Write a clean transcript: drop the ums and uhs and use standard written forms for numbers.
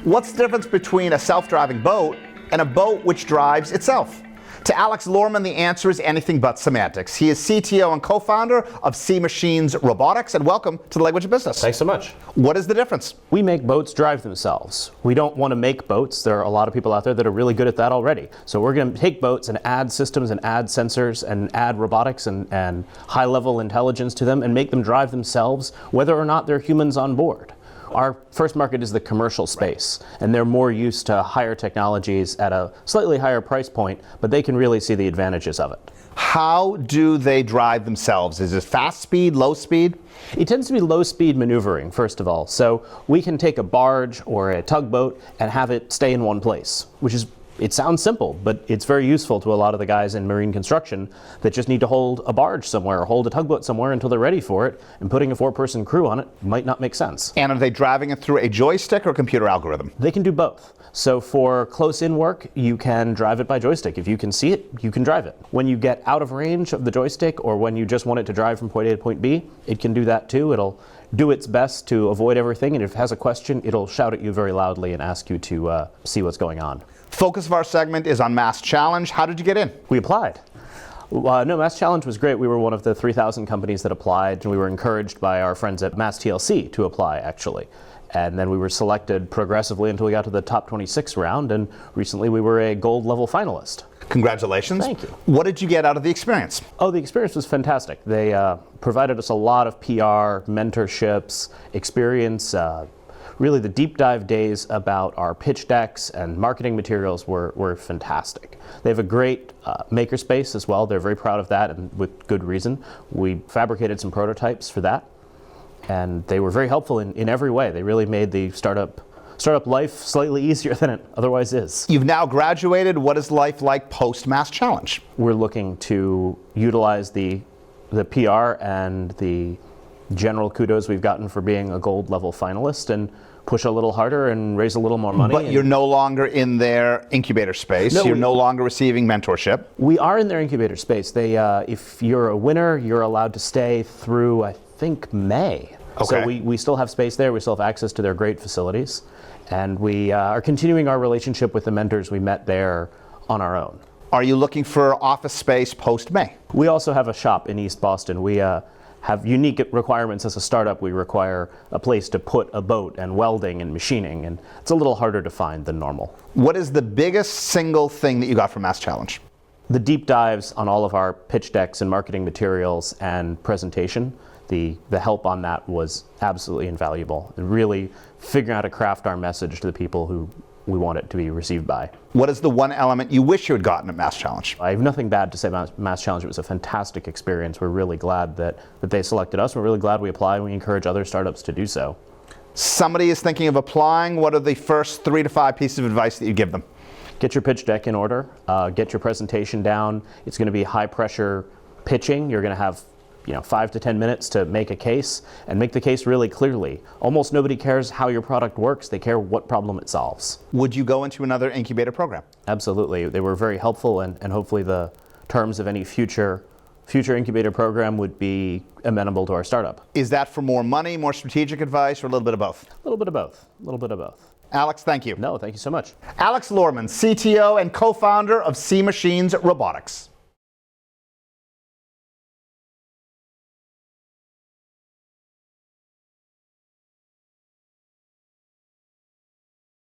What's the difference between a self-driving boat and a boat which drives itself? To Alex Lorman, the answer is anything but semantics. He is CTO and co-founder of C Machines Robotics, and welcome to the Language of Business. Thanks so much. What is the difference? We make boats drive themselves. We don't want to make boats. There are a lot of people out there that are really good at that already. So we're going to take boats and add systems and add sensors and add robotics and high-level intelligence to them and make them drive themselves, whether or not there are humans on board. Our first market is the commercial space, and they're more used to higher technologies at a slightly higher price point, but they can really see the advantages of it. How do they drive themselves? Is it fast speed, low speed? It tends to be low speed maneuvering, first of all. So we can take a barge or a tugboat and have it stay in one place, it sounds simple, but it's very useful to a lot of the guys in marine construction that just need to hold a barge somewhere or hold a tugboat somewhere until they're ready for it, and putting a 4-person crew on it might not make sense. And are they driving it through a joystick or computer algorithm? They can do both. So for close-in work, you can drive it by joystick. If you can see it, you can drive it. When you get out of range of the joystick, or when you just want it to drive from point A to point B, it can do that too. It'll do its best to avoid everything, and if it has a question, it'll shout at you very loudly and ask you to see what's going on. Focus of our segment is on Mass Challenge. How did you get in? We applied. No, Mass Challenge was great. We were one of the 3,000 companies that applied, and we were encouraged by our friends at Mass TLC to apply, actually. And then we were selected progressively until we got to the top 26 round, and recently we were a gold level finalist. Congratulations. Thank you. What did you get out of the experience? Oh, the experience was fantastic. They provided us a lot of PR, mentorships, experience. Really, the deep dive days about our pitch decks and marketing materials were fantastic. They have a great makerspace as well. They're very proud of that, and with good reason. We fabricated some prototypes for that, and they were very helpful in every way. They really made the startup life slightly easier than it otherwise is. You've now graduated. What is life like post-Mass Challenge? We're looking to utilize the PR and the general kudos we've gotten for being a gold level finalist and push a little harder and raise a little more money. But you're no longer in their incubator space. No, you're no longer receiving mentorship. We are in their incubator space. If you're a winner, you're allowed to stay through, I think, May. Okay. So we still have space there. We still have access to their great facilities. And we are continuing our relationship with the mentors we met there on our own. Are you looking for office space post-May? We also have a shop in East Boston. We have unique requirements as a startup. We require a place to put a boat and welding and machining, and it's a little harder to find than normal. What is the biggest single thing that you got from Mass Challenge? The deep dives on all of our pitch decks and marketing materials and presentation. The help on that was absolutely invaluable, and really figuring out how to craft our message to the people who we want it to be received by. What is the one element you wish you had gotten at Mass Challenge? I have nothing bad to say about Mass Challenge. It was a fantastic experience. We're really glad that they selected us. We're really glad we applied, and we encourage other startups to do so. Somebody is thinking of applying. What are the first 3 to 5 pieces of advice that you give them? Get your pitch deck in order. Get your presentation down. It's going to be high pressure pitching. You're going to have 5 to 10 minutes to make a case, and make the case really clearly. Almost nobody cares how your product works. They care what problem it solves. Would you go into another incubator program? Absolutely. They were very helpful, and hopefully the terms of any future incubator program would be amenable to our startup. Is that for more money, more strategic advice, or a little bit of both? A little bit of both. A little bit of both. Alex, thank you. No, thank you so much. Alex Lorman, CTO and co-founder of C Machines Robotics.